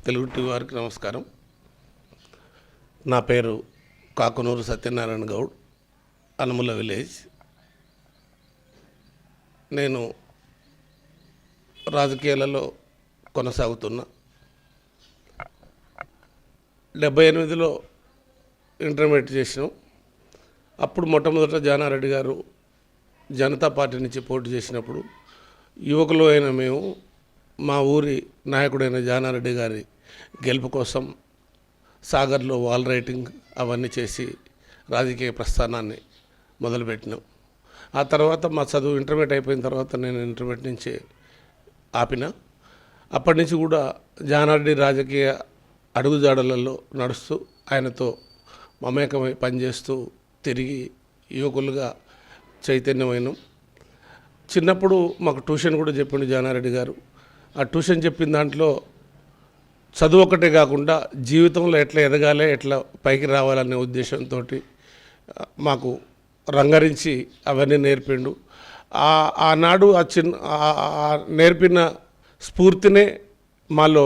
Telugu TV వారికి నమస్కారం. నా పేరు కాకునూరు సత్యనారాయణ గౌడ్, అనుముల విలేజ్. నేను రాజకీయాలలో కొనసాగుతున్నా. 78లో ఇంటర్మీడియట్ చేసినాం. అప్పుడు మొట్టమొదట జానారెడ్డి గారు జనతా పార్టీ నుంచి పోటీ చేసినప్పుడు యువకులు అయిన మేము మా ఊరి నాయకుడైన జానారెడ్డి గారి గెలుపు కోసం సాగర్లో వాల్ రైటింగ్ అవన్నీ చేసి రాజకీయ ప్రస్థానాన్ని మొదలుపెట్టినాం. ఆ తర్వాత మా చదువు ఇంటర్మీడియట్ అయిపోయిన తర్వాత నేను ఇంటర్మీడియట్ నుంచి ఆపిన. అప్పటి నుంచి కూడా జానారెడ్డి రాజకీయ అడుగుజాడలలో నడుస్తూ ఆయనతో మమేకమై పనిచేస్తూ తిరిగి యువకులుగా చైతన్యమైనాం. చిన్నప్పుడు మాకు ట్యూషన్ కూడా చెప్పిండు జానారెడ్డి గారు. ఆ ట్యూషన్ చెప్పిన దాంట్లో చదువు ఒకటే కాకుండా జీవితంలో ఎట్లా ఎదగాలి, ఎట్లా పైకి రావాలనే ఉద్దేశంతో మాకు రంగరించి అవన్నీ నేర్పిండు. ఆనాడు నేర్పిన స్ఫూర్తినే మాలో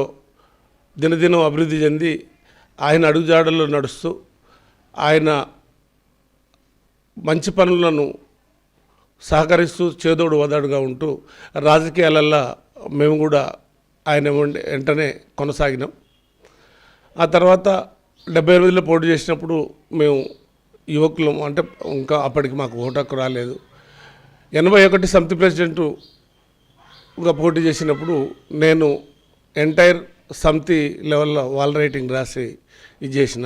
దినదినం అభివృద్ధి చెంది ఆయన అడుగుజాడల్లో నడుస్తూ ఆయన మంచి పనులను సహకరిస్తూ చేదోడు వదడుగా ఉంటూ రాజకీయాలల్లో మేము కూడా ఆయన వెంటనే కొనసాగినాం. ఆ తర్వాత 78లో పోటీ చేసినప్పుడు మేము యువకులం, అంటే ఇంకా అప్పటికి మాకు ఓటు హక్కు రాలేదు. 81 సమితి ప్రెసిడెంట్గా పోటీ చేసినప్పుడు నేను ఎంటైర్ సమితి లెవెల్లో వాల్ రైటింగ్ రాసి ఇది చేసిన.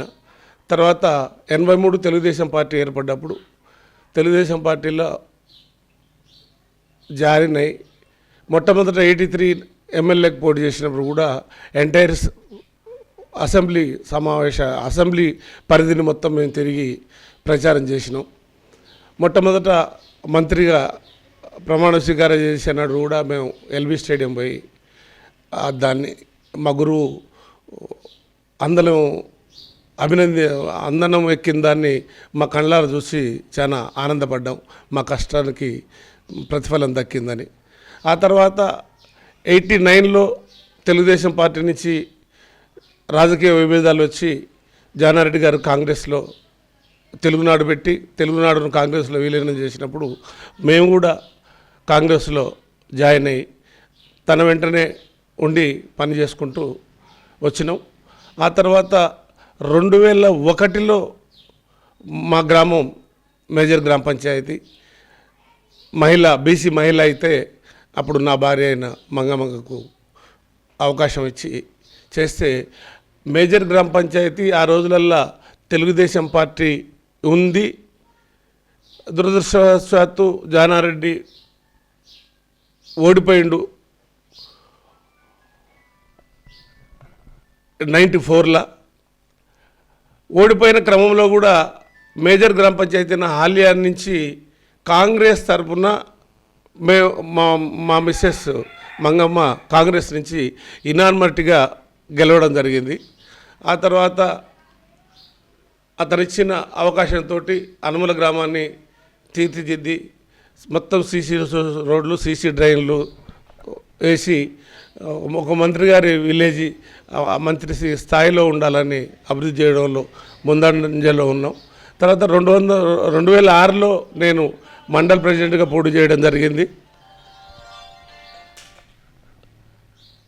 తర్వాత 83 తెలుగుదేశం పార్టీ ఏర్పడ్డప్పుడు తెలుగుదేశం పార్టీలో జాయిన్ అయి మొట్టమొదట 83 ఎమ్మెల్యేకి పోటీ చేసినప్పుడు కూడా ఎంటైర్ అసెంబ్లీ పరిధిని మొత్తం మేము తిరిగి ప్రచారం చేసినాం. మొట్టమొదట మంత్రిగా ప్రమాణ స్వీకారం చేసినాడు కూడా మేము ఎల్బీ స్టేడియం పోయి దాన్ని మా గురువు అందనం ఎక్కిన దాన్ని మా కళ్ళారా చూసి చాలా ఆనందపడ్డాం. మా కష్టానికి ప్రతిఫలం దక్కిందని. ఆ తర్వాత 89లో తెలుగుదేశం పార్టీ నుంచి రాజకీయ విభేదాలు వచ్చి జానారెడ్డి గారు కాంగ్రెస్లో తెలుగునాడు పెట్టి తెలుగునాడును కాంగ్రెస్లో విలీనం చేసినప్పుడు మేము కూడా కాంగ్రెస్లో జాయిన్ అయ్యి తన వెంటనే ఉండి పని చేసుకుంటూ వచ్చినాం. ఆ తర్వాత 2001లో మా గ్రామం మేజర్ గ్రామ పంచాయతీ బీసీ మహిళ అయితే అప్పుడు నా భార్య అయిన మంగమ్మకు అవకాశం ఇచ్చి చేస్తే మేజర్ గ్రామ పంచాయతీ ఆ రోజులల్లో తెలుగుదేశం పార్టీ ఉంది. దురదృష్టవశాత్తు జానారెడ్డి ఓడిపోయిండు 94లో. ఓడిపోయిన క్రమంలో కూడా మేజర్ గ్రామ పంచాయతీ హాలియా నుంచి కాంగ్రెస్ తరఫున మా మిస్సెస్ మంగమ్మ కాంగ్రెస్ నుంచి ఇనాన్మర్టిగా గెలవడం జరిగింది. ఆ తర్వాత అతనిచ్చిన అవకాశంతో అనుముల గ్రామాన్ని తీర్చిదిద్ది మొత్తం సీసీ రోడ్లు, సీసీ డ్రైన్లు వేసి ఒక మంత్రి గారి విలేజ్ మంత్రి స్థాయిలో ఉండాలని అభివృద్ధి చేయడంలో ముందంజలో ఉన్నాం. తర్వాత 2006లో నేను మండల్ ప్రెసిడెంట్గా పోటీ చేయడం జరిగింది.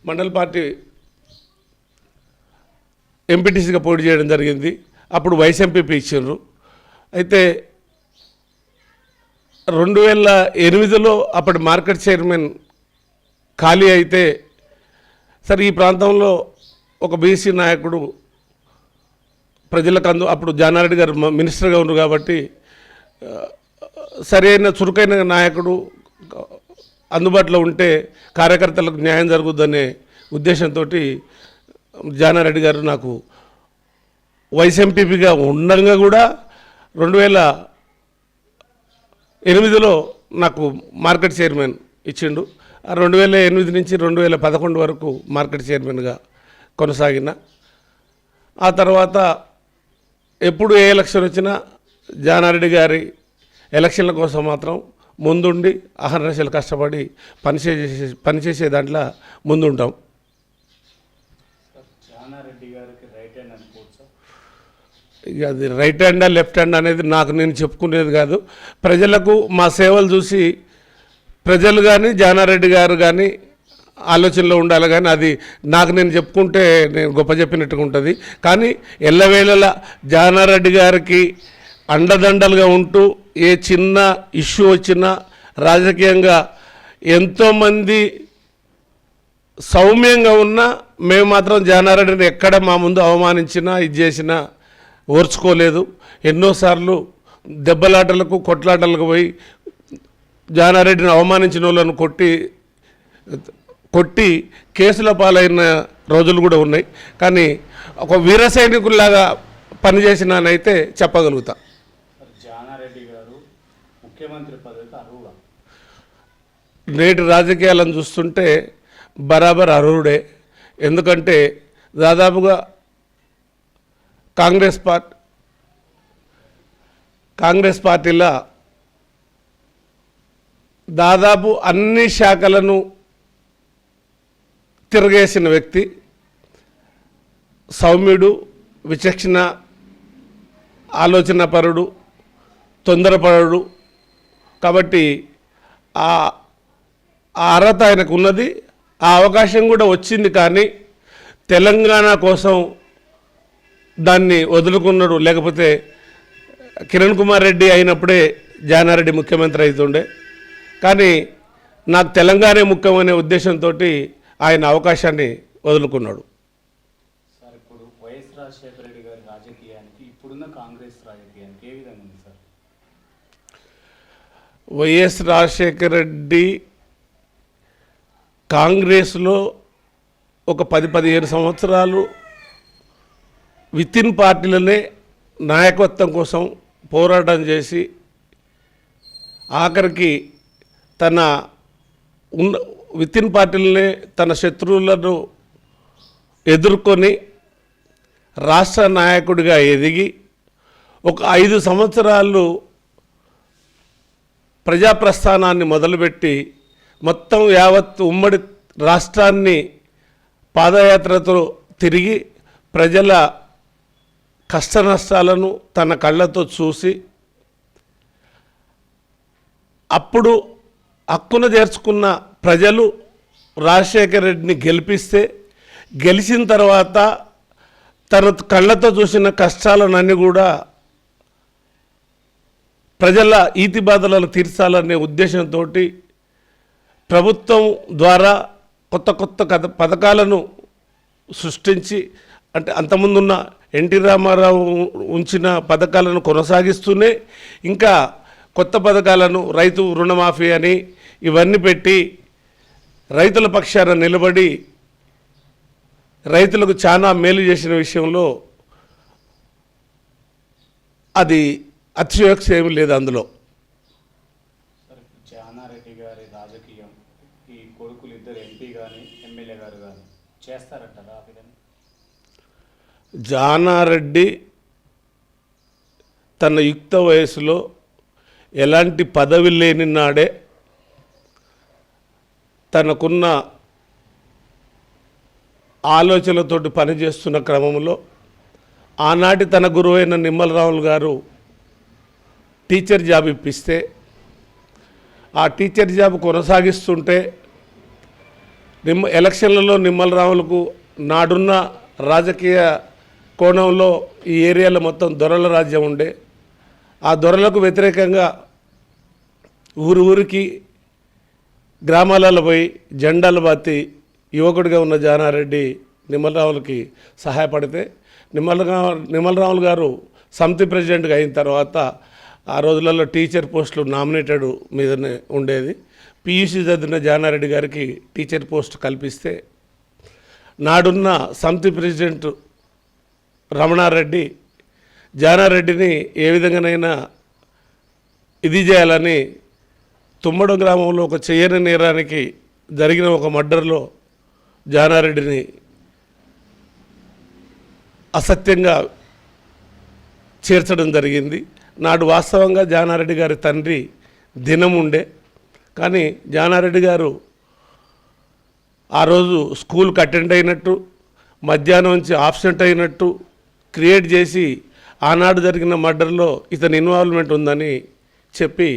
మండల్ పార్టీ ఎంపీటీసీగా పోటీ చేయడం జరిగింది. అప్పుడు వైస్ ఎంపీపీ ఇచ్చిండ్రు. అయితే 2008లో అప్పటి మార్కెట్ చైర్మన్ ఖాళీ అయితే సరే ఈ ప్రాంతంలో ఒక బీసీ నాయకుడు ప్రజలకు అప్పుడు జానారెడ్డి గారు మినిస్టర్గా ఉన్నారు కాబట్టి సరైన చురుకైన నాయకుడు అందుబాటులో ఉంటే కార్యకర్తలకు న్యాయం జరుగుద్దనే ఉద్దేశంతో జానారెడ్డి గారు నాకు వైస్ ఎంపీపీగా ఉండగా కూడా 2008లో నాకు మార్కెట్ చైర్మన్ ఇచ్చిండు. 2008 నుంచి 2011 వరకు మార్కెట్ చైర్మన్గా కొనసాగిన. ఆ తర్వాత ఎప్పుడు ఏ ఎలక్షన్ వచ్చినా జానారెడ్డి గారి ఎలక్షన్ల కోసం మాత్రం ముందుండి అహర్నిశలు కష్టపడి పనిచేసే దాంట్లో ముందుంటాం. ఇక అది రైట్ హ్యాండా లెఫ్ట్ హ్యాండ్ అనేది నాకు నేను చెప్పుకునేది కాదు. ప్రజలకు మా సేవలు చూసి ప్రజలు కానీ జానారెడ్డి గారు కానీ ఆలోచనలో ఉండాలి, కానీ అది నాకు నేను చెప్పుకుంటే నేను గొప్ప చెప్పినట్టుగా ఉంటుంది. కానీ ఎల్లవేళలా జానారెడ్డి గారికి అండదండలుగా ఉంటూ ఏ చిన్న ఇష్యూ వచ్చినా రాజకీయంగా ఎంతోమంది సౌమ్యంగా ఉన్నా మేము మాత్రం జానారెడ్డిని ఎక్కడ మా ముందు అవమానించినా ఇది చేసినా ఓర్చుకోలేదు. ఎన్నోసార్లు దెబ్బలాటలకు కొట్లాటలకు పోయి జానారెడ్డిని అవమానించిన వాళ్ళను కొట్టి కేసుల పాలైన రోజులు కూడా ఉన్నాయి. కానీ ఒక వీర సైనికుల్లాగా పనిచేసినానైతే చెప్పగలుగుతా. జానారెడ్డి గారు ముఖ్యమంత్రి పదవికి అర్హుడా? నేటి రాజకీయాలను చూస్తుంటే బరాబర్ అర్హుడే. ఎందుకంటే దాదాపుగా కాంగ్రెస్ పార్టీలో దాదాపు అన్ని శాఖలను తిరగేసిన వ్యక్తి, సౌమ్యుడు, విచక్షణ, ఆలోచనాపరుడు, తొందరపరుడు. కాబట్టి ఆ అర్హత ఆయనకు ఉన్నది, ఆ అవకాశం కూడా వచ్చింది. కానీ తెలంగాణ కోసం దాన్ని వదులుకున్నాడు. లేకపోతే కిరణ్ కుమార్ రెడ్డి అయినప్పుడే జానారెడ్డి ముఖ్యమంత్రి అవుతుండే. కానీ నాకు తెలంగాణ ముఖ్యమనే ఉద్దేశంతో ఆయన అవకాశాన్ని వదులుకున్నాడు. సార్, ఇప్పుడు వైఎస్ రాజశేఖర రెడ్డి గారి రాజకీయానికి ఇప్పుడున్న కాంగ్రెస్ రాజకీయానికి ఏ విధంగా ఉంది సార్? వైఎస్ రాజశేఖర రెడ్డి కాంగ్రెస్లో ఒక 10-15 సంవత్సరాలు వితిన్ పార్టీలనే నాయకత్వం కోసం పోరాటం చేసి ఆఖరికి తన వితిన్ పార్టీలనే తన శత్రువులను ఎదుర్కొని రాష్ట్ర నాయకుడిగా ఎదిగి ఒక 5 సంవత్సరాలు ప్రజాప్రస్థానాన్ని మొదలుపెట్టి మొత్తం యావత్ ఉమ్మడి రాష్ట్రాన్ని పాదయాత్రతో తిరిగి ప్రజల కష్ట నష్టాలను తన కళ్ళతో చూసి అప్పుడు హక్కున చేర్చుకున్న ప్రజలు రాజశేఖర రెడ్డిని గెలిపిస్తే, గెలిచిన తర్వాత తన కళ్ళతో చూసిన కష్టాలన్నీ కూడా ప్రజల ఈతి బాధలను తీర్చాలనే ఉద్దేశంతో ప్రభుత్వం ద్వారా కొత్త పథకాలను సృష్టించి, అంటే అంతకుముందున్న ఎన్టీ రామారావు ఉంచిన పథకాలను కొనసాగిస్తూనే ఇంకా కొత్త పథకాలను, రైతు రుణమాఫీ అని ఇవన్నీ పెట్టి రైతుల పక్షాన నిలబడి రైతులకు చాలా మేలు చేసిన విషయంలో అది అతిశయోక్తి ఏమీ లేదు అందులో. సార్, జానారెడ్డి గారి రాజకీయం ఈ కొడుకులు ఇద్దరు ఎంపీ కానీ ఎమ్మెల్యే గారు కానీ చేస్తారంటారా ఆ విధంగా? జానారెడ్డి తన యుక్త వయసులో ఎలాంటి పదవి లేని నాడే తనకున్న ఆలోచనలతోటి పనిచేస్తున్న క్రమంలో ఆనాటి తన గురువైన నిమ్మల రావులు గారు టీచర్ జాబ్ ఇప్పిస్తే ఆ టీచర్ జాబ్ కొనసాగిస్తుంటే ఎలక్షన్లలో నిమ్మల రావులకు నాడున్న రాజకీయ కోణంలో ఈ ఏరియాలో మొత్తం దొరల రాజ్యం ఉండే. ఆ దొరలకు వ్యతిరేకంగా ఊరికి గ్రామాలలో పోయి జెండాలు బాతి యువకుడిగా ఉన్న జానారెడ్డి నిమ్మలరావులకి సహాయపడితే నిమ్మలరావులు గారు సమితి ప్రెసిడెంట్గా అయిన తర్వాత ఆ రోజులలో టీచర్ పోస్టులు నామినేటెడ్ మీదనే ఉండేది. పియూసీ చదివిన జానారెడ్డి గారికి టీచర్ పోస్ట్ కల్పిస్తే నాడున్న సమితి ప్రెసిడెంట్ రమణారెడ్డి జానారెడ్డిని ఏ విధంగానైనా ఇది చేయాలని తుమ్మడ గ్రామంలో ఒక చేయని నేరానికి జరిగిన ఒక మర్డర్లో జానారెడ్డిని అసత్యంగా చేర్చడం జరిగింది. నాడు వాస్తవంగా జానారెడ్డి గారి తండ్రి దినం ఉండే, కానీ జానారెడ్డి గారు ఆ రోజు స్కూల్కి అటెండ్ అయినట్టు, మధ్యాహ్నం నుంచి ఆబ్సెంట్ అయినట్టు క్రియేట్ చేసి ఆనాడు జరిగిన మర్డర్లో ఇతని ఇన్వాల్వ్మెంట్ ఉందని చెప్పి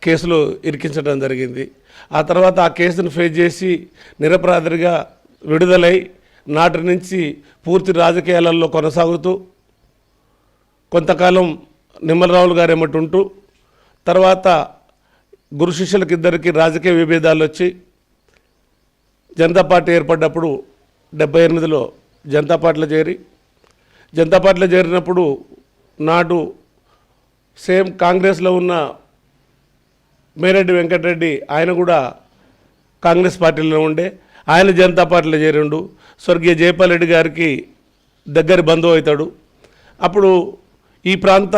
కేసులో ఇరికించడం జరిగింది. ఆ తర్వాత ఆ కేసును ఫేస్ చేసి నిరపరాధిగా విడుదలై నాటి నుంచి పూర్తి రాజకీయాలలో కొనసాగుతూ కొంతకాలం నిమ్మలరావులు గారు ఎమ్మటి ఉంటూ తర్వాత గురు శిష్యులకి ఇద్దరికి రాజకీయ విభేదాలు వచ్చి జనతా పార్టీ ఏర్పడ్డప్పుడు 78లో జనతా పార్టీలో చేరినప్పుడు నాడు సేమ్ కాంగ్రెస్లో ఉన్న మేరెడ్డి వెంకటరెడ్డి ఆయన కూడా కాంగ్రెస్ పార్టీలో ఉండే, ఆయన జనతా పార్టీలో చేరిండు. స్వర్గీయ జయపాల్ రెడ్డి గారికి దగ్గర బంధువు అవుతాడు. అప్పుడు ఈ ప్రాంత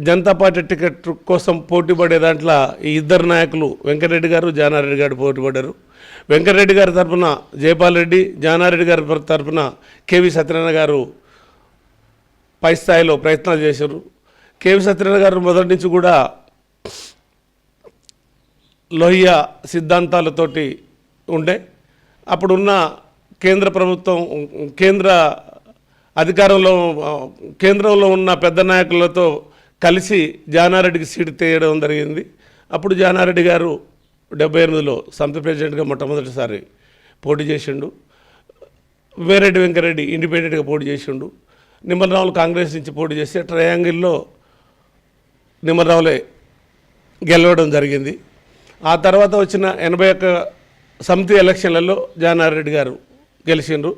జనతా పార్టీ టికెట్ కోసం పోటీ పడే దాంట్లో ఈ ఇద్దరు నాయకులు వెంకటరెడ్డి గారు జానారెడ్డి గారు పోటీ పడ్డారు. వెంకటరెడ్డి గారి తరఫున జయపాల్ రెడ్డి, జానారెడ్డి గారి తరఫున కేవీ సత్యనారాయణ గారు పై స్థాయిలో ప్రయత్నాలు చేశారు. కేవీ సత్యనారాయణ గారు మొదటి నుంచి కూడా లోహియ సిద్ధాంతాలతోటి ఉండే, అప్పుడున్న కేంద్ర ప్రభుత్వం కేంద్రంలో ఉన్న పెద్ద నాయకులతో కలిసి జానారెడ్డికి సీటు తీయడం జరిగింది. అప్పుడు జానారెడ్డి గారు 78లో సంస్థ ప్రెసిడెంట్గా మొట్టమొదటిసారి పోటీ చేసిండు. వేరెడ్డి వెంకరెడ్డి ఇండిపెండెంట్గా పోటీ చేసిండు. నిమ్మలరావులు కాంగ్రెస్ నుంచి పోటీ చేస్తే ట్రయాంగిల్లో నిమ్మలరావులే గెలవడం జరిగింది. ఆ తర్వాత వచ్చిన 81 సమితి ఎలక్షన్లలో జానారెడ్డి గారు గెలిచిండ్రు.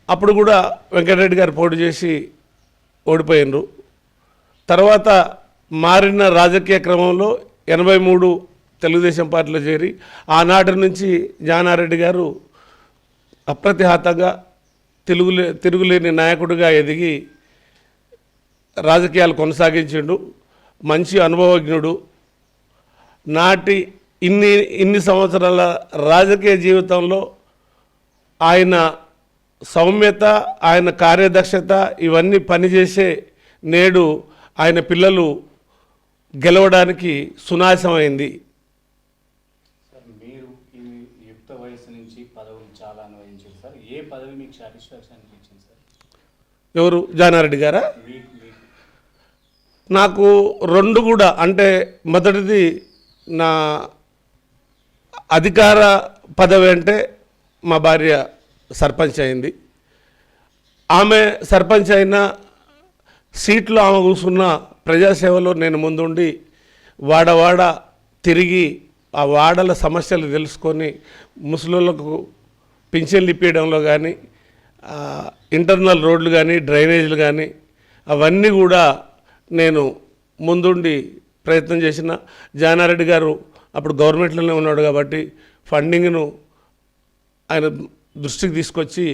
అప్పుడు కూడా వెంకటరెడ్డి గారు పోటీ చేసి ఓడిపోయినరు. తర్వాత మారిన రాజకీయ క్రమంలో 83 తెలుగుదేశం పార్టీలో చేరి ఆనాటి నుంచి జానారెడ్డి గారు అప్రతిహతంగా తిరుగులేని నాయకుడిగా ఎదిగి రాజకీయాలు కొనసాగించిండు. మంచి అనుభవజ్ఞుడు. నాటి ఇన్ని సంవత్సరాల రాజకీయ జీవితంలో ఆయన సౌమ్యత, ఆయన కార్యదక్షత ఇవన్నీ పనిచేసే నేడు ఆయన పిల్లలు గెలవడానికి సునాశమైంది. సార్, మీరు ఈ యుక్త వయసు నుంచి పదవులు చాలా అనుభవించారు సార్. ఏ పదవి మీకు సాటిస్ఫాక్షన్ అనిపించింది సార్? ఎవరు? జానారెడ్డి గారా? మీకు నాకు రెండు కూడా, అంటే మొదటిది నా అధికార పదవి అంటే మా భార్య సర్పంచ్ అయింది. ఆమె సర్పంచ్ అయిన సీట్లో ఆమె కూర్చున్న ప్రజాసేవలో నేను ముందుండి వాడవాడ తిరిగి ఆ వాడల సమస్యలు తెలుసుకొని ముసలులకు పింఛన్లు ఇప్పించడంలో కానీ, ఇంటర్నల్ రోడ్లు కానీ, డ్రైనేజీలు కానీ అవన్నీ కూడా నేను ముందుండి ప్రయత్నం చేసిన. జానారెడ్డి గారు అప్పుడు గవర్నమెంట్లోనే ఉన్నాడు కాబట్టి ఫండింగ్ను ఆయన దృష్టికి తీసుకొచ్చి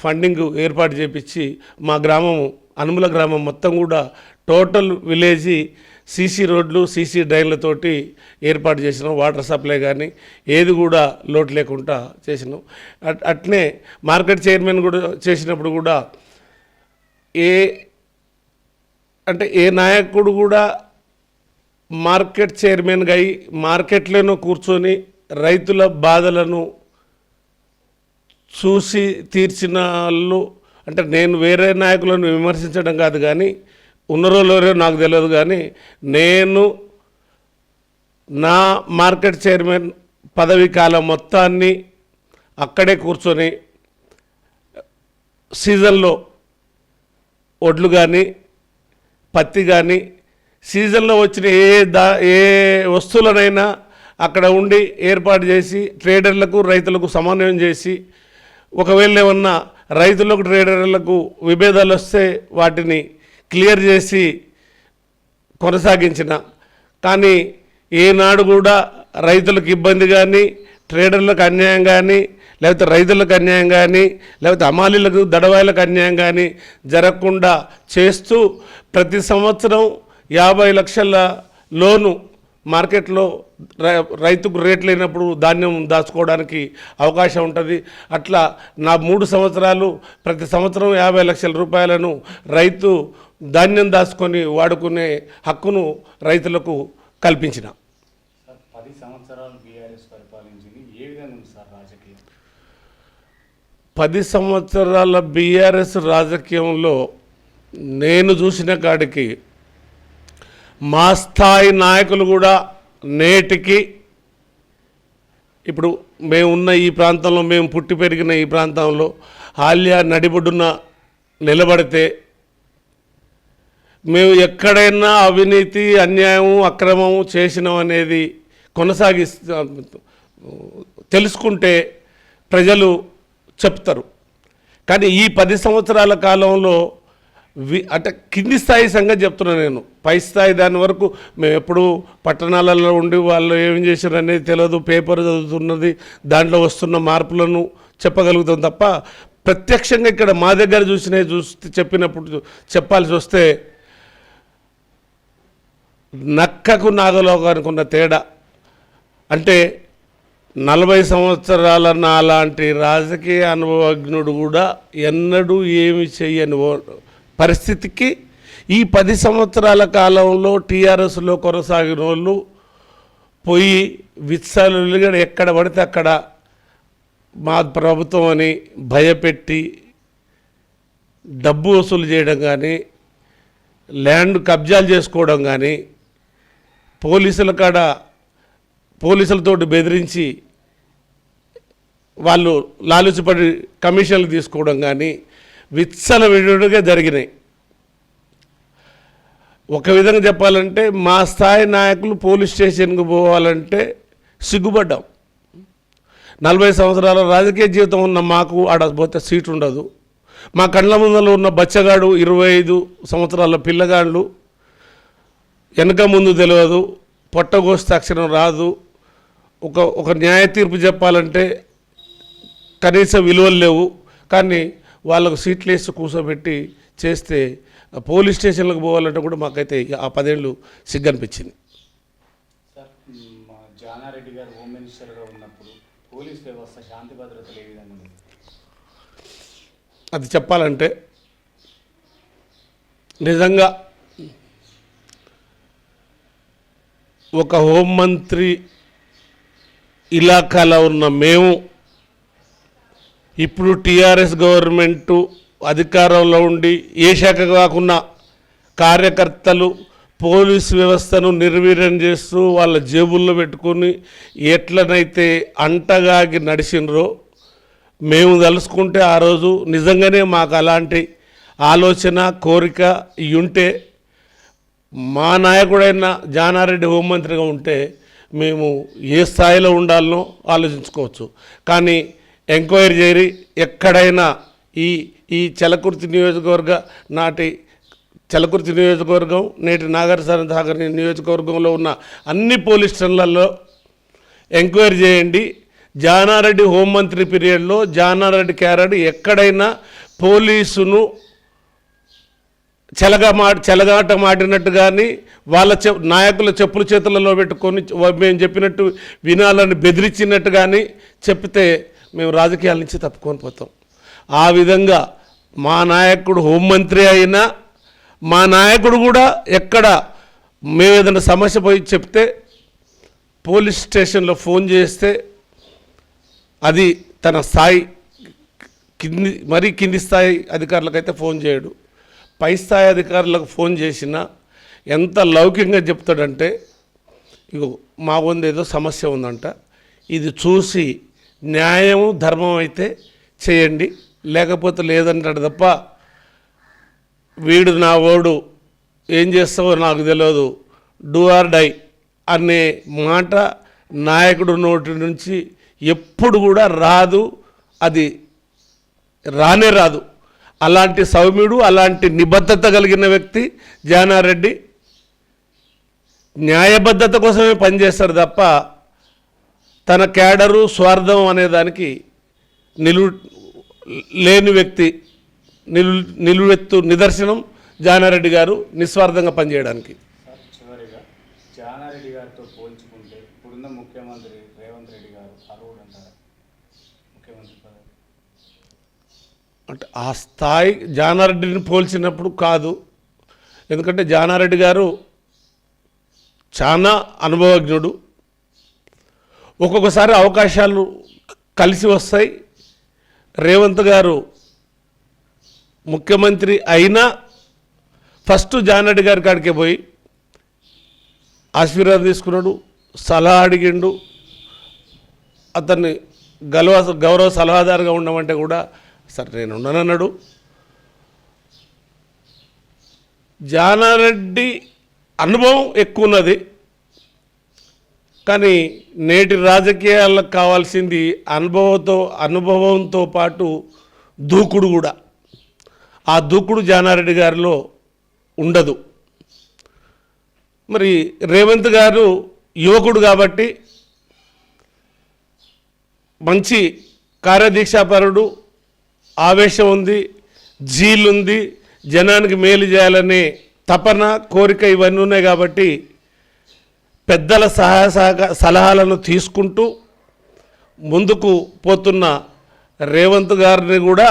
ఫండింగ్ ఏర్పాటు చేపించి మా గ్రామం అనుముల గ్రామం మొత్తం కూడా టోటల్ విలేజీ సీసీ రోడ్లు, సీసీ డ్రైన్లతోటి ఏర్పాటు చేసినాం. వాటర్ సప్లై కానీ ఏది కూడా లోటు లేకుండా చేసినాం. అట్నే మార్కెట్ చైర్మన్ కూడా చేసినప్పుడు కూడా ఏ నాయకుడు కూడా మార్కెట్ చైర్మన్గా అయి మార్కెట్లోనూ కూర్చొని రైతుల బాధలను చూసి తీర్చిన వాళ్ళు, అంటే నేను వేరే నాయకులను విమర్శించడం కాదు కానీ ఉన్నారో లేరో నాకు తెలియదు కానీ నేను నా మార్కెట్ చైర్మన్ పదవీ కాలం మొత్తాన్ని అక్కడే కూర్చొని సీజన్లో వడ్లు కానీ పత్తి కానీ సీజన్లో వచ్చిన ఏ వస్తువులనైనా అక్కడ ఉండి ఏర్పాటు చేసి ట్రేడర్లకు రైతులకు సమన్వయం చేసి, ఒకవేళ ఏమన్నా రైతులకు ట్రేడర్లకు విభేదాలు వస్తే వాటిని క్లియర్ చేసి కొనసాగించిన. కానీ ఏనాడు కూడా రైతులకు ఇబ్బంది కానీ, ట్రేడర్లకు అన్యాయం కానీ, లేకపోతే రైతులకు అన్యాయం కానీ, లేకపోతే అమాలీలకు దడవాయిలకు అన్యాయం కానీ జరగకుండా చేస్తూ ప్రతి సంవత్సరం 50 లక్షల లోను మార్కెట్లో రైతుకు రేట్ లేనప్పుడు ధాన్యం దాచుకోవడానికి అవకాశం ఉంటుంది. అట్లా నా 3 సంవత్సరాలు ప్రతి సంవత్సరం 50 లక్షల రూపాయలను రైతు ధాన్యం దాచుకొని వాడుకునే హక్కును రైతులకు కల్పించిన. 10 సంవత్సరాలు బీఆర్ఎస్ పరిపాలించింది. ఏ విధంగా ఉంది సార్ రాజకీయం? 10 సంవత్సరాల బీఆర్ఎస్ రాజకీయంలో నేను చూసిన కాడికి మా స్థాయి నాయకులు కూడా నేటికి ఇప్పుడు మేమున్న ఈ ప్రాంతంలో, మేము పుట్టి పెరిగిన ఈ ప్రాంతంలో ఆల్యా నడిబొడ్డున నిలబడితే మేము ఎక్కడైనా అవినీతి, అన్యాయం, అక్రమం చేసినాం అనేది తెలుసుకుంటే ప్రజలు చెప్తారు. కానీ ఈ 10 సంవత్సరాల కాలంలో అంటే కింది స్థాయి సంగతి చెప్తున్నాను నేను. పై స్థాయి దాని వరకు మేము ఎప్పుడు పట్టణాలలో ఉండి వాళ్ళు ఏం చేశారు అనేది తెలియదు, పేపర్ చదువుతున్నది, దాంట్లో వస్తున్న మార్పులను చెప్పగలుగుతాం తప్ప ప్రత్యక్షంగా ఇక్కడ మా దగ్గర చూస్తే చెప్పినప్పుడు చెప్పాల్సి వస్తే నక్కకు నాగలోకానికి ఉన్న తేడా అంటే 40 సంవత్సరాల నాలాంటి రాజకీయ అనుభవజ్ఞుడు కూడా ఎన్నడూ ఏమి చెయ్యని పరిస్థితికి ఈ 10 సంవత్సరాల కాలంలో టీఆర్ఎస్లో కొనసాగిన వాళ్ళు పోయి విత్సలుగా ఎక్కడ పడితే అక్కడ మా ప్రభుత్వం అని భయపెట్టి డబ్బు వసూలు చేయడం కానీ, ల్యాండ్ కబ్జాలు చేసుకోవడం కానీ, పోలీసులతోటి బెదిరించి వాళ్ళు లాలుచిపడి కమిషన్లు తీసుకోవడం కానీ విచ్చలవిడిగా జరిగినాయి. ఒక విధంగా చెప్పాలంటే మా స్థాయి నాయకులు పోలీస్ స్టేషన్కి పోవాలంటే సిగ్గుపడ్డాం. 40 సంవత్సరాల రాజకీయ జీవితం ఉన్న మాకు ఆడ పోతే సీటు ఉండదు. మా కళ్ళ ముందర ఉన్న బచ్చగాడు 25 సంవత్సరాల పిల్లగాళ్ళు వెనక ముందు తెలియదు, పొట్టగోస్తే అక్షరం రాదు. ఒక న్యాయ తీర్పు చెప్పాలంటే కనీస విలువలు లేవు. కానీ వాళ్ళకు సీట్లు వేసి కూర్చోబెట్టి చేస్తే పోలీస్ స్టేషన్లకు పోవాలంటే కూడా మాకైతే ఆ 10 ఏళ్ళు సిగ్గనిపించింది. సార్, జానారెడ్డి గారు హోమ్ మినిస్టర్గా ఉన్నప్పుడు పోలీస్ వ్యవస్థ శాంతి భద్రతలు ఏ విధంగా ఉంది? అది చెప్పాలంటే నిజంగా ఒక హోంమంత్రి ఇలాకాలో ఉన్న మేము ఇప్పుడు టీఆర్ఎస్ గవర్నమెంటు అధికారంలో ఉండి ఏ శాఖ కాకుండా కార్యకర్తలు పోలీసు వ్యవస్థను నిర్వీర్యం చేస్తూ వాళ్ళ జేబుల్లో పెట్టుకొని ఎట్లనైతే అంటగాగి నడిచినరో మేము తలుసుకుంటే ఆ రోజు నిజంగానే మాకు అలాంటి ఆలోచన, కోరిక ఉంటే మా నాయకుడైన జానారెడ్డి హోంమంత్రిగా ఉంటే మేము ఏ స్థాయిలో ఉండాలనో ఆలోచించుకోవచ్చు. కానీ ఎంక్వైరీ చేరి ఎక్కడైనా ఈ చలకుర్తి నియోజకవర్గం నేటి నాగర్ నియోజకవర్గంలో ఉన్న అన్ని పోలీస్ స్టేషన్లలో ఎంక్వైరీ చేయండి. జానారెడ్డి హోంమంత్రి పీరియడ్లో జానారెడ్డి క్యారెడ్ ఎక్కడైనా పోలీసును చెలగాట మాడినట్టు కానీ వాళ్ళ నాయకుల చెప్పుల చేతులలో పెట్టుకొని మేము చెప్పినట్టు వినాలని బెదిరించినట్టు కానీ చెప్తే మేము రాజకీయాల నుంచి తప్పుకొని పోతాం. ఆ విధంగా మా నాయకుడు హోంమంత్రి అయినా మా నాయకుడు కూడా ఎక్కడ మేము ఏదైనా సమస్య పోయి చెప్తే పోలీస్ స్టేషన్లో ఫోన్ చేస్తే అది తన స్థాయి కింది స్థాయి అధికారులకైతే ఫోన్ చేయడు. పై స్థాయి అధికారులకు ఫోన్ చేసినా ఎంత లౌకికంగా చెప్తాడంటే, ఇగో మా వంద ఏదో సమస్య ఉందంట, ఇది చూసి న్యాయం ధర్మం అయితే చేయండి, లేకపోతే లేదంటాడు తప్ప వీడు నా ఓడు ఏం చేస్తావో నాకు తెలియదు, డూ ఆర్ డై అనే మాట నాయకుడు నోటి నుంచి ఎప్పుడు కూడా రాదు. అది రానే రాదు. అలాంటి సౌమ్యుడు, అలాంటి నిబద్ధత కలిగిన వ్యక్తి జానారెడ్డి. న్యాయబద్ధత కోసమే పనిచేస్తారు తప్ప తన క్యాడరు స్వార్థం అనేదానికి లేని వ్యక్తి. నిలువెత్తు నిదర్శనం జానారెడ్డి గారు నిస్వార్థంగా పనిచేయడానికి. సార్, చివరిగా జానారెడ్డి గారితో పోల్చుకుంటే ఇప్పుడున్న ముఖ్యమంత్రి రేవంత్ రెడ్డి గారు అర్హుడు అంటారా ముఖ్యమంత్రి పదవి? అంటే ఆ స్థాయి జానారెడ్డిని పోల్చినప్పుడు కాదు. ఎందుకంటే జానారెడ్డి గారు చాలా అనుభవజ్ఞుడు. ఒక్కొక్కసారి అవకాశాలు కలిసి వస్తాయి. రేవంత్ గారు ముఖ్యమంత్రి అయినా ఫస్ట్ జానరెడ్డి గారి కాడికే పోయి ఆశీర్వాదం తీసుకున్నాడు, సలహా అడిగిండు. అతన్ని గౌరవ సలహాదారుగా ఉండమంటే కూడా సరే నేను ఉండనన్నాడు. జానారెడ్డి అనుభవం ఎక్కువ ఉన్నది, కానీ నేటి రాజకీయాలకు కావాల్సింది అనుభవంతో పాటు దూకుడు కూడా. ఆ దూకుడు జానారెడ్డి గారిలో ఉండదు. మరి రేవంత్ గారు యువకుడు కాబట్టి మంచి కార్యదీక్షాపరుడు, ఆవేశం ఉంది, జీలుంది, జనానికి మేలు చేయాలనే తపన, కోరిక ఇవన్నీ ఉన్నాయి కాబట్టి పెద్దల సలహాలను తీసుకుంటూ ముందుకు పోతున్న రేవంత్ గారిని కూడా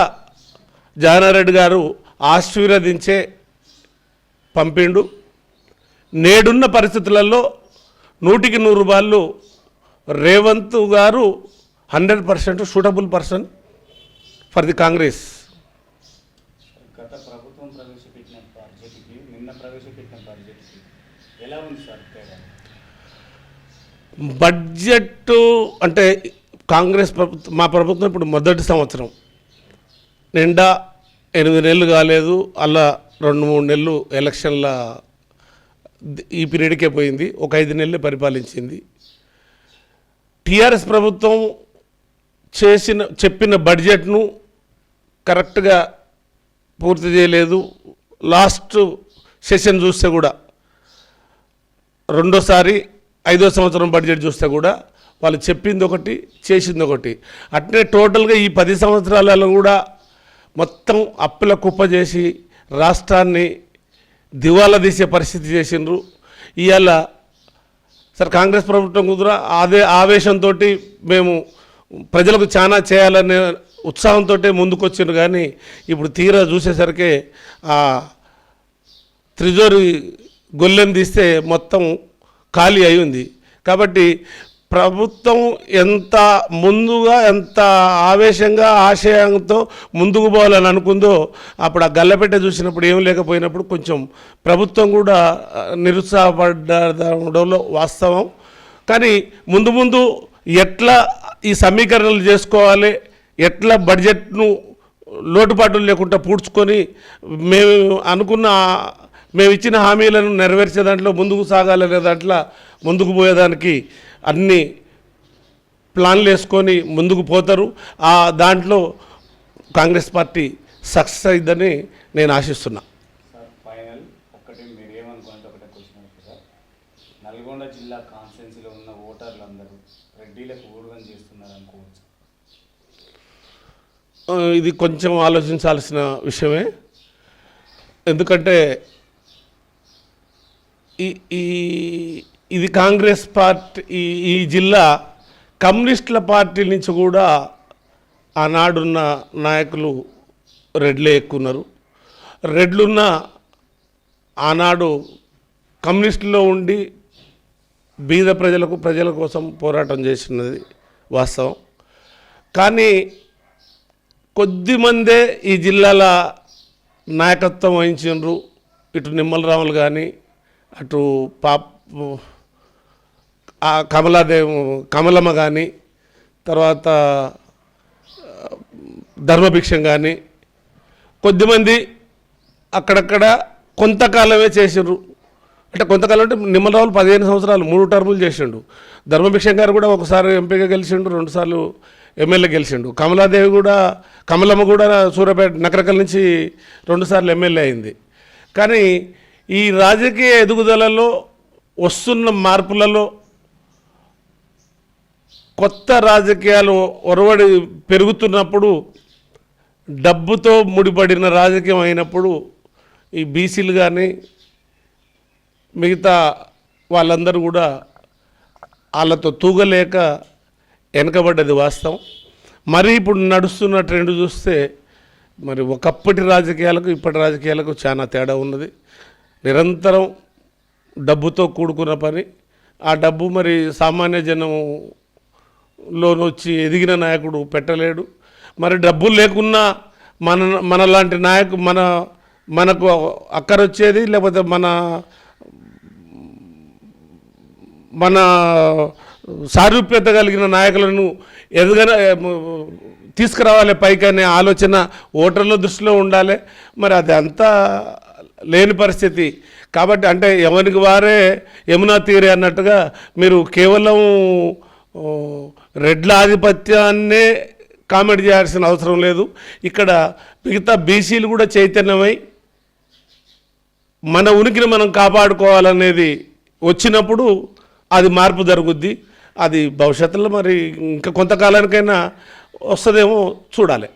జానారెడ్డి గారు ఆశీర్వదించే పంపిండు. నేడున్న పరిస్థితులలో 100కి 100 రూపాయలు రేవంత్ గారు 100% suitable person for the Congress. గత ప్రభుత్వం ప్రవేశపెట్టిన బడ్జెట్కి నిన్న ప్రవేశపెట్టిన బడ్జెట్కి ఎలా ఉంది సార్ తేడా? బడ్జెట్ అంటే కాంగ్రెస్ ప్రభుత్వం, మా ప్రభుత్వం ఇప్పుడు మొదటి సంవత్సరం నిండా 8 నెలలు కాలేదు, అలా 2-3 నెలలు ఎలక్షన్ల ఈ పీరియడ్కే పోయింది, ఒక 5 నెలలు పరిపాలించింది. టీఆర్ఎస్ ప్రభుత్వం చెప్పిన బడ్జెట్ను కరెక్ట్గా పూర్తి చేయలేదు. లాస్ట్ సెషన్ చూస్తే కూడా రెండోసారి 5వ సంవత్సరం బడ్జెట్ చూస్తే కూడా వాళ్ళు చెప్పింది ఒకటి, చేసింది ఒకటి. అట్నే టోటల్గా ఈ 10 సంవత్సరాలలో కూడా మొత్తం అప్పుల కుప్ప చేసి రాష్ట్రాన్ని దివాలా తీసే పరిస్థితి చేసిండ్రు. ఇవాళ సరే కాంగ్రెస్ ప్రభుత్వం కుదురా అదే ఆవేశంతో మేము ప్రజలకు చాలా చేయాలనే ఉత్సాహంతో ముందుకొచ్చిండ్రు. కానీ ఇప్పుడు తీరా చూసేసరికి ఆ త్రిజోరి గొల్లెం తీస్తే మొత్తం ఖాళీ అయి ఉంది. కాబట్టి ప్రభుత్వం ఎంత ముందుగా, ఎంత ఆవేశంగా, ఆశయంతో ముందుకు పోవాలని అనుకుందో అప్పుడు ఆ గల్లపెట్టె చూసినప్పుడు ఏం లేకపోయినప్పుడు కొంచెం ప్రభుత్వం కూడా నిరుత్సాహపడడంలో వాస్తవం. కానీ ముందు ముందు ఎట్లా ఈ సమీకరణలు చేసుకోవాలి, ఎట్లా బడ్జెట్ను లోటుపాట్లు లేకుండా పూడ్చుకొని మేము ఇచ్చిన హామీలను నెరవేర్చే దాంట్లో ముందుకు సాగాలనే దాంట్లో ముందుకు పోయేదానికి అన్ని ప్లాన్లు వేసుకొని ముందుకు పోతారు. ఆ దాంట్లో కాంగ్రెస్ పార్టీ సక్సెస్ అయిందని నేను ఆశిస్తున్నా. సార్ ఫైనల్ ఒకటి మీరు ఏమనుకున్నట్టు ఒకటే క్వశ్చన్ సార్, నల్గొండ జిల్లా కాన్స్టిట్యున్సీలో ఉన్న ఓటర్లందరూ రెడ్డిలకు ఊరుగం చేస్తున్నారు అనుకోవచ్చు? ఇది కొంచెం ఆలోచించాల్సిన విషయమే. ఎందుకంటే ఇది కాంగ్రెస్ పార్టీ, ఈ జిల్లా కమ్యూనిస్టుల పార్టీ నుంచి కూడా ఆనాడున్న నాయకులు రెడ్లే ఎక్కున్నారు. రెడ్లున్న ఆనాడు కమ్యూనిస్టులో ఉండి బీద ప్రజల కోసం పోరాటం చేసినది వాస్తవం. కానీ కొద్దిమందే ఈ జిల్లాల నాయకత్వం వహించారు. ఇటు నిమ్మలరాములు కానీ, అటు కమలమ్మ కానీ, తర్వాత ధర్మభిక్షం కానీ కొద్దిమంది అక్కడక్కడ కొంతకాలమే చేసిండ్రు. అంటే కొంతకాలం అంటే నిమ్మలరావులు 15 సంవత్సరాలు 3 టర్ములు చేసిండు. ధర్మభిక్షం గారు కూడా ఒకసారి ఎంపీగా గెలిచిండు, 2 సార్లు ఎమ్మెల్యే గెలిచిండు. కమలమ్మ కూడా సూర్యాపేట నకరకల్ నుంచి 2 సార్లు ఎమ్మెల్యే అయింది. కానీ ఈ రాజకీయ ఎదుగుదలలో వస్తున్న మార్పులలో కొత్త రాజకీయాలు ఒరవడి పెరుగుతున్నప్పుడు, డబ్బుతో ముడిపడిన రాజకీయం అయినప్పుడు ఈ బీసీలు కానీ మిగతా వాళ్ళందరూ కూడా వాళ్ళతో తూగలేక వెనకబడ్డది వాస్తవం. మరి ఇప్పుడు నడుస్తున్న ట్రెండ్ చూస్తే మరి ఒకప్పటి రాజకీయాలకు ఇప్పటి రాజకీయాలకు చాలా తేడా ఉన్నది. నిరంతరం డబ్బుతో కూడుకున్న పని. ఆ డబ్బు మరి సామాన్య జనంలోనొచ్చి ఎదిగిన నాయకుడు పెట్టలేడు. మరి డబ్బులు లేకున్నా మనలాంటి మన మనకు అక్కరొచ్చేది, లేకపోతే మన సారూప్యత కలిగిన నాయకులను తీసుకురావాలి పైకి అనే ఆలోచన ఓటర్ల దృష్టిలో ఉండాలి. మరి అది అంతా లేని పరిస్థితి కాబట్టి, అంటే ఎవరికి వారే యమునా తీరే అన్నట్టుగా మీరు కేవలం రెడ్ల ఆధిపత్యాన్నే కామెంట్ చేయాల్సిన అవసరం లేదు. ఇక్కడ మిగతా బీసీలు కూడా చైతన్యమై మన ఉనికిని మనం కాపాడుకోవాలనేది వచ్చినప్పుడు అది మార్పు జరుగుద్ది. అది భవిష్యత్తులో మరి ఇంకా కొంతకాలానికైనా వస్తుందేమో చూడాలి.